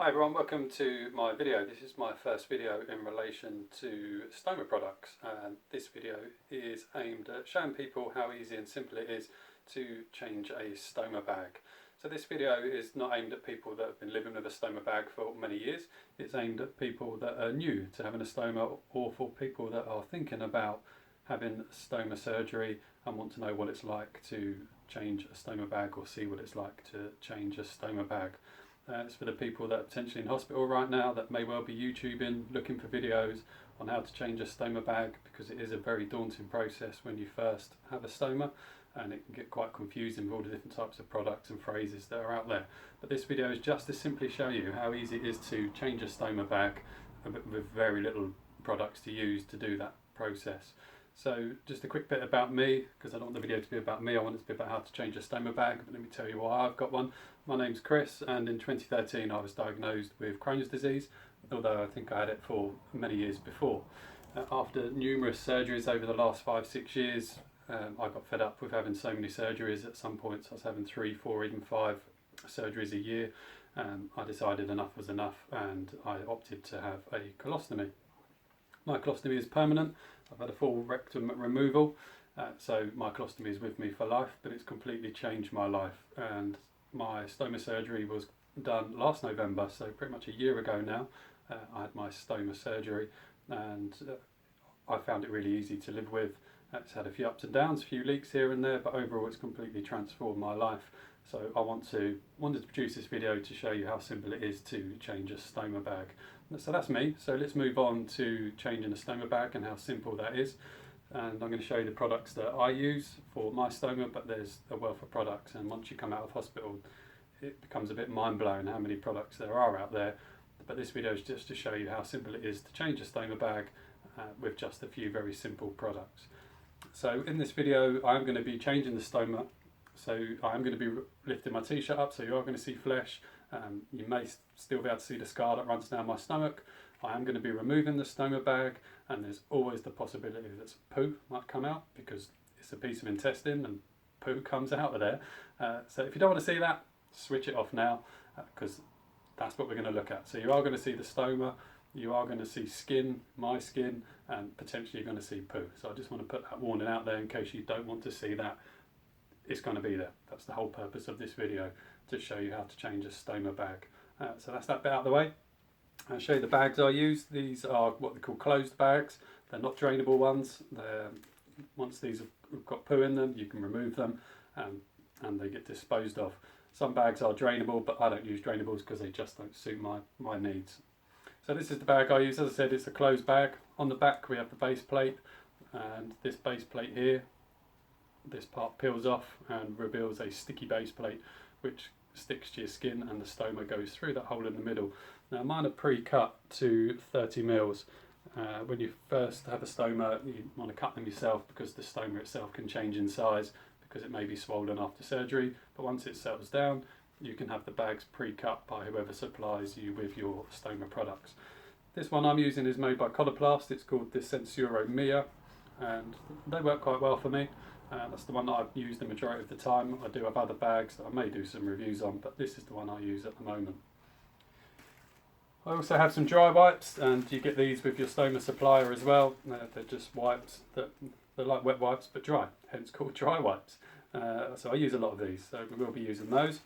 Hi everyone, welcome to my video. This is my first video in relation to stoma products. This video is aimed at showing people how easy and simple it is to change a stoma bag. So this video is not aimed at people that have been living with a stoma bag for many years. It's aimed at people that are new to having a stoma, or for people that are thinking about having stoma surgery and want to know what it's like to change a stoma bag, or see what it's like to change a stoma bag. It's for the people that are potentially in hospital right now that may well be YouTubing, looking for videos on how to change a stoma bag, because it is a very daunting process when you first have a stoma, and it can get quite confusing with all the different types of products and phrases that are out there. But this video is just to simply show you how easy it is to change a stoma bag with very little products to use to do that process. So just a quick bit about me, because I don't want the video to be about me, I want it to be about how to change a stoma bag. But let me tell you why I've got one. My name's Chris, and in 2013 I was diagnosed with Crohn's disease, although I think I had it for many years before. After numerous surgeries over the last 5-6 years, I got fed up with having so many surgeries. At some points I was having 3, 4, even 5 surgeries a year. I decided enough was enough, and I opted to have a colostomy. My colostomy is permanent. I've had a full rectum removal, so my colostomy is with me for life, but it's completely changed my life. And my stoma surgery was done last November, so pretty much a year ago now. I had my stoma surgery, and I found it really easy to live with. It's had a few ups and downs, a few leaks here and there, but overall it's completely transformed my life. So I wanted to produce this video to show you how simple it is to change a stoma bag. So that's me. So let's move on to changing a stoma bag and how simple that is. And I'm going to show you the products that I use for my stoma, but there's a wealth of products, and once you come out of hospital it becomes a bit mind-blowing how many products there are out there. But this video is just to show you how simple it is to change a stoma bag with just a few very simple products. So in this video I'm going to be changing the stoma. So I'm going to be lifting my t-shirt up, so you are going to see flesh. You may still be able to see the scar that runs down my stomach. I am going to be removing the stoma bag, and there's always the possibility that poo might come out, because it's a piece of intestine and poo comes out of there. So if you don't want to see that, switch it off now, because that's what we're going to look at. So you are going to see the stoma, you are going to see skin, my skin, and potentially you're going to see poo. So I just want to put that warning out there in case you don't want to see that. It's going to be there. That's the whole purpose of this video, to show you how to change a stoma bag. So that's that bit out of the way. I'll show you the bags I use. These are what they call closed bags. They're not drainable ones. Once these have got poo in them, you can remove them, and they get disposed of. Some bags are drainable, but I don't use drainables because they just don't suit my needs. So this is the bag I use. As I said, it's a closed bag. On the back we have the base plate, and this base plate here, this part peels off and reveals a sticky base plate which sticks to your skin, and the stoma goes through that hole in the middle. Now mine are pre-cut to 30 mils. When you first have a stoma you want to cut them yourself, because the stoma itself can change in size because it may be swollen after surgery, but once it settles down you can have the bags pre-cut by whoever supplies you with your stoma products. This one I'm using is made by Coloplast. It's called the Sensura Mio, and they work quite well for me. That's the one that I've used the majority of the time. I do have other bags that I may do some reviews on, but this is the one I use at the moment. I also have some dry wipes, and you get these with your stoma supplier as well. They're just wipes they're like wet wipes but dry, hence called dry wipes. So I use a lot of these, so we will be using those.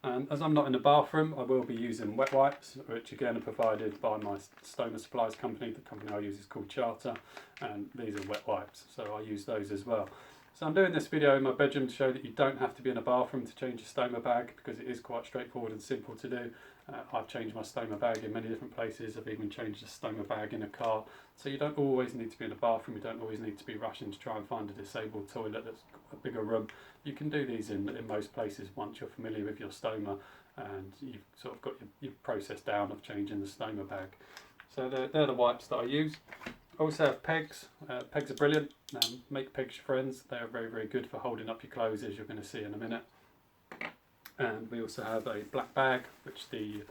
As I'm not in the bathroom, I will be using wet wipes, which again are provided by my stoma supplies company. The company I use is called Charter, and these are wet wipes, so I use those as well. So I'm doing this video in my bedroom to show that you don't have to be in a bathroom to change a stoma bag, because it is quite straightforward and simple to do. I've changed my stoma bag in many different places. I've even changed a stoma bag in a car. So you don't always need to be in a bathroom. You don't always need to be rushing to try and find a disabled toilet that's got a bigger room. You can do these in most places once you're familiar with your stoma and you've sort of got your process down of changing the stoma bag. So they're the wipes that I use. I also have pegs. Pegs are brilliant. Make pegs your friends. They are very, very good for holding up your clothes, as you're going to see in a minute. And we also have a black bag which the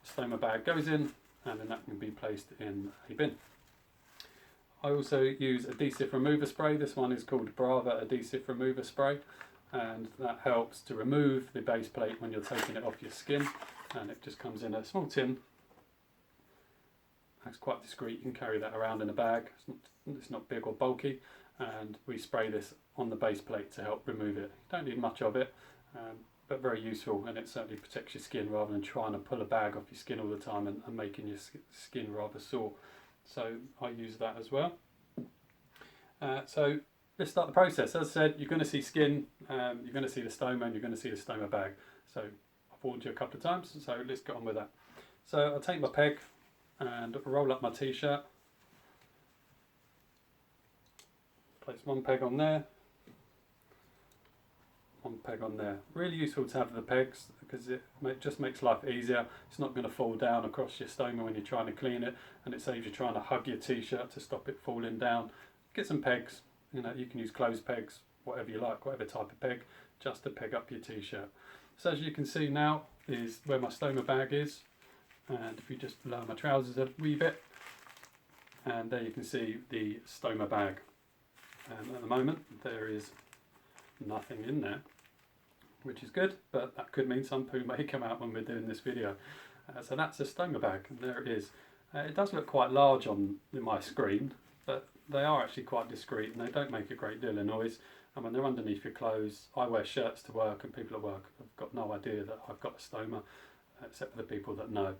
stoma bag goes in, and then that can be placed in a bin. I also use adhesive remover spray. This one is called Bravo Adhesive remover spray, and that helps to remove the base plate when you're taking it off your skin. and it just comes in a small tin. That's quite discreet, you can carry that around in a bag, it's not big or bulky, and we spray this on the base plate to help remove it. You don't need much of it, but very useful, and it certainly protects your skin rather than trying to pull a bag off your skin all the time and making your skin rather sore. So I use that as well. So let's start the process. As I said, you're going to see skin, you're going to see the stoma, and you're going to see the stoma bag. So I've warned you a couple of times, so let's get on with that. So I'll take my peg and roll up my t-shirt. Place one peg on there, one peg on there. Really useful to have the pegs because it just makes life easier. It's not going to fall down across your stoma when you're trying to clean it, and it saves you trying to hug your t-shirt to stop it falling down. Get some pegs, you can use closed pegs, whatever you like, whatever type of peg, just to peg up your t-shirt. So as you can see now is where my stoma bag is, and if you just lower my trousers a wee bit, and there you can see the stoma bag. And at the moment there is nothing in there, which is good, but that could mean some poo may come out when we're doing this video. So that's a stoma bag, and there it is. It does look quite large on my screen, but they are actually quite discreet and they don't make a great deal of noise. And when they're underneath your clothes, I wear shirts to work, and people at work have got no idea that I've got a stoma, except for the people that know.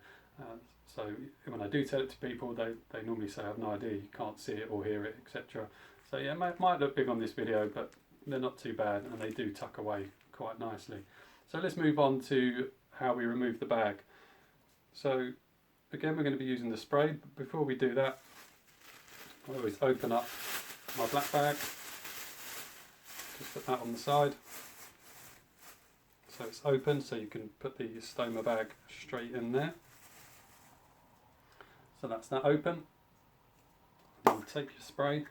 So when I do tell it to people, they normally say I have no idea, you can't see it or hear it, etc. So yeah, it might look big on this video, but they're not too bad, and they do tuck away quite nicely. So let's move on to how we remove the bag. So again, we're going to be using the spray, but before we do that, I always open up my black bag, just put that on the side, so it's open, so you can put the stoma bag straight in there. So that's that open. Then take your spray,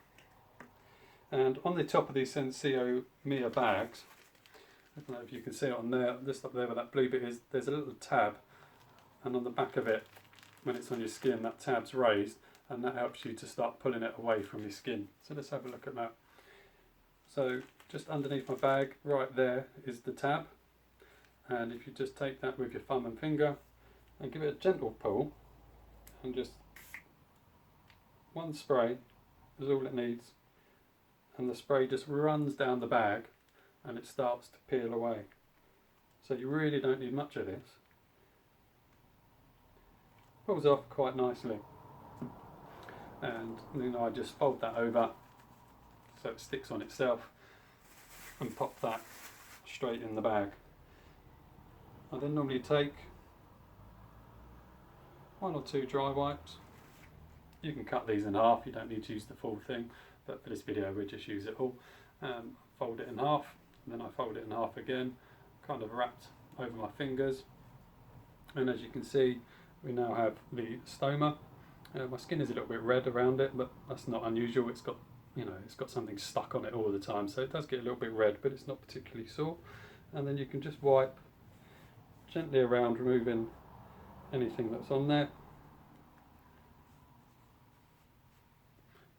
and on the top of these Sensura Mio bags, I don't know if you can see it on there, just up there where that blue bit is, there's a little tab, and on the back of it, when it's on your skin, that tab's raised, and that helps you to start pulling it away from your skin. So let's have a look at that. So just underneath my bag, right there is the tab, and if you just take that with your thumb and finger and give it a gentle pull, and just one spray is all it needs, and the spray just runs down the bag and it starts to peel away. So you really don't need much of this. Pulls off quite nicely, and then I just fold that over so it sticks on itself and pop that straight in the bag. I then normally take 1 or 2 dry wipes. You can cut these in half, you don't need to use the full thing, but for this video we'll just use it all. Fold it in half, and then I fold it in half again, kind of wrapped over my fingers, and as you can see we now have the stoma. My skin is a little bit red around it, but that's not unusual. It's got, it's got something stuck on it all the time, so it does get a little bit red, but it's not particularly sore. And then you can just wipe gently around, removing anything that's on there,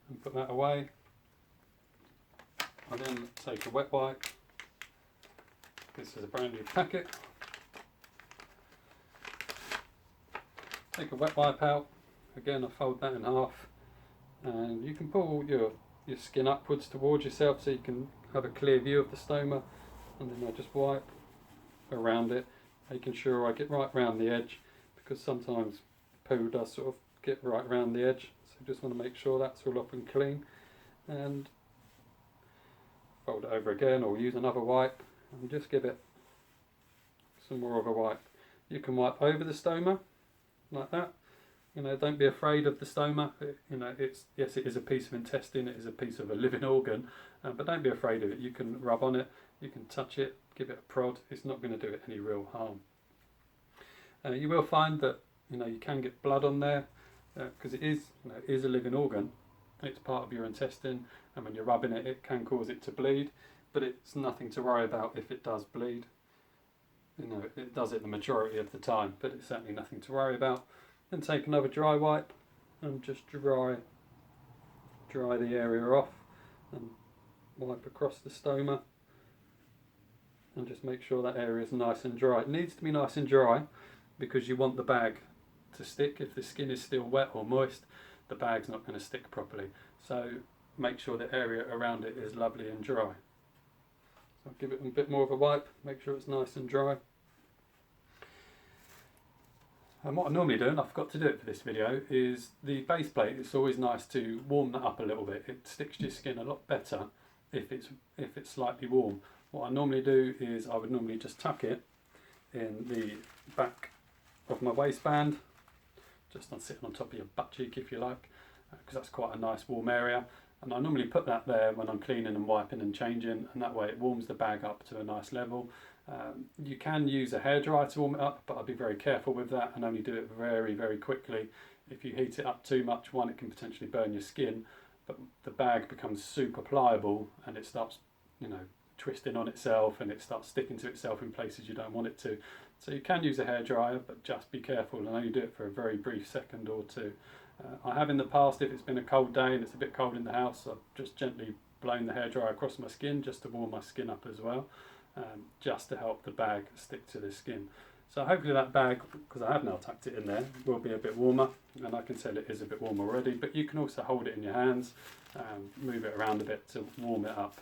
and put that away. I then take a wet wipe. This is a brand new packet. Take a wet wipe out. Again, I fold that in half, and you can pull your skin upwards towards yourself so you can have a clear view of the stoma, and then I just wipe around it, making sure I get right around the edge, because sometimes poo does sort of get right around the edge, so just want to make sure that's all up and clean, and fold it over again, or use another wipe and just give it some more of a wipe. You can wipe over the stoma like that. Don't be afraid of the stoma. Yes, it is a piece of intestine, it is a piece of a living organ, but don't be afraid of it. You can rub on it, you can touch it, give it a prod. It's not going to do it any real harm. You will find that you can get blood on there, because it is a living organ. It's part of your intestine, and when you're rubbing it, it can cause it to bleed, but it's nothing to worry about if it does bleed. It does it the majority of the time, but it's certainly nothing to worry about. Then take another dry wipe and just dry the area off, and wipe across the stoma, and just make sure that area is nice and dry. It needs to be nice and dry because you want the bag to stick. If the skin is still wet or moist, the bag's not going to stick properly. So make sure the area around it is lovely and dry. So I'll give it a bit more of a wipe, make sure it's nice and dry. And what I normally do, and I forgot to do it for this video, is the base plate. It's always nice to warm that up a little bit. It sticks to your skin a lot better if it's slightly warm. What I normally do is I would normally just tuck it in the back of my waistband, just on sitting on top of your butt cheek if you like, because that's quite a nice warm area. And I normally put that there when I'm cleaning and wiping and changing, and that way it warms the bag up to a nice level. You can use a hairdryer to warm it up, but I'd be very careful with that and only do it very, very quickly. If you heat it up too much, one, it can potentially burn your skin, but the bag becomes super pliable and it starts, you know, twisting on itself, and it starts sticking to itself in places you don't want it to. So you can use a hairdryer, but just be careful and only do it for a very brief second or two. I have in the past, if it's been a cold day and it's a bit cold in the house, I've just gently blown the hairdryer across my skin just to warm my skin up as well, just to help the bag stick to the skin. So hopefully that bag, because I have now tucked it in there, will be a bit warmer, and I can tell it is a bit warm already, but you can also hold it in your hands, move it around a bit to warm it up.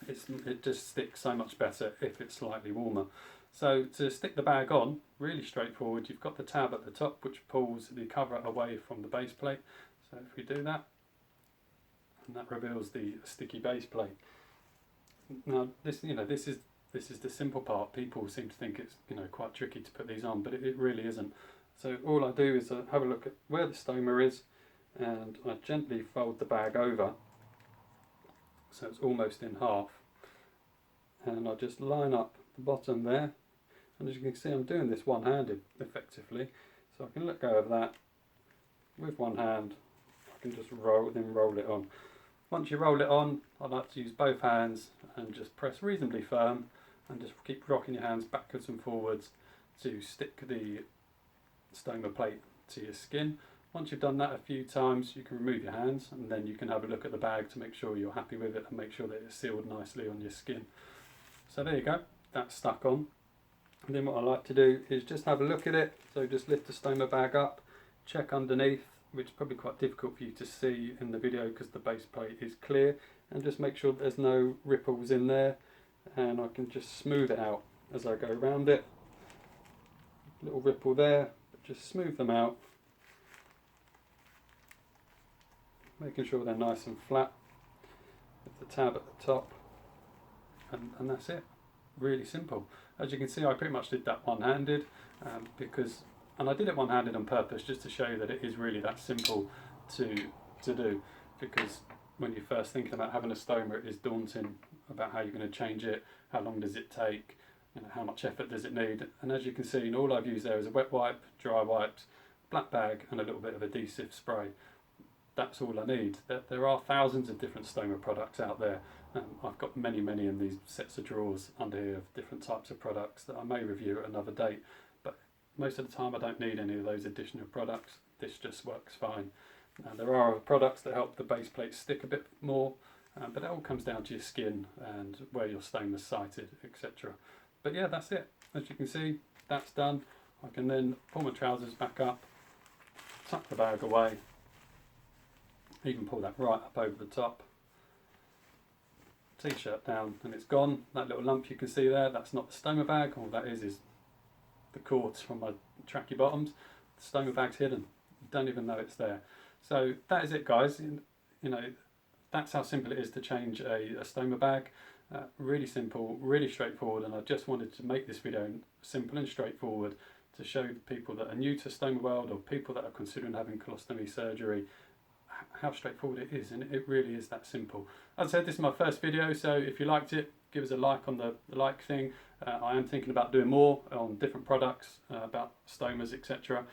It just sticks so much better if it's slightly warmer. So to stick the bag on, really straightforward. You've got the tab at the top which pulls the cover away from the base plate. So if we do that, and that reveals the sticky base plate. Now this is the simple part. People seem to think it's quite tricky to put these on, but it really isn't. So all I do is have a look at where the stoma is, and I gently fold the bag over so it's almost in half, and I just line up the bottom there, and as you can see I'm doing this one-handed effectively, so I can let go of that with one hand. I can just roll it on. Once you roll it on, I like to use both hands and just press reasonably firm and just keep rocking your hands backwards and forwards to stick the stoma plate to your skin. Once you've done that a few times, you can remove your hands, and then you can have a look at the bag to make sure you're happy with it and make sure that it's sealed nicely on your skin. So there you go, that's stuck on. And then what I like to do is just have a look at it. So just lift the stoma bag up, check underneath, which is probably quite difficult for you to see in the video because the base plate is clear, and just make sure there's no ripples in there, and I can just smooth it out as I go around it. Little ripple there, but just smooth them out, making sure they're nice and flat with the tab at the top, and that's it. Really simple. As you can see, I pretty much did that one-handed and I did it one-handed on purpose just to show you that it is really that simple to do, because when you're first thinking about having a stoma, it is daunting about how you're going to change it, how long does it take, how much effort does it need. And as you can see, all I've used there is a wet wipe, dry wipes, black bag and a little bit of adhesive spray. That's all I need. There are thousands of different stoma products out there. I've got many in these sets of drawers under here of different types of products that I may review at another date, but most of the time I don't need any of those additional products. This just works fine. There are other products that help the base plate stick a bit more, but it all comes down to your skin and where your stoma is sited, etc. But yeah, that's it. As you can see, that's done. I can then pull my trousers back up, tuck the bag away, even pull that right up over the top, t-shirt down, and it's gone. That little lump you can see there, that's not the stoma bag. All that is the cords from my tracky bottoms. The stoma bag's hidden. You don't even know it's there. So that is it, guys. That's how simple it is to change a stoma bag. Really simple, really straightforward, and I just wanted to make this video simple and straightforward to show people that are new to stoma world, or people that are considering having colostomy surgery, how straightforward it is, and it really is that simple. As I said, this is my first video, so if you liked it, give us a like on the like thing. I am thinking about doing more on different products about stomas, etc.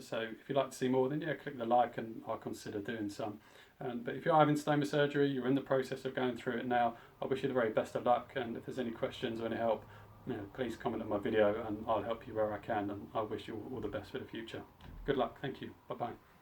So if you'd like to see more, then yeah, click the like and I'll consider doing some. But if you're having stoma surgery, you're in the process of going through it now, I wish you the very best of luck, and if there's any questions or any help, please comment on my video and I'll help you where I can, and I wish you all the best for the future. Good luck, thank you, bye bye.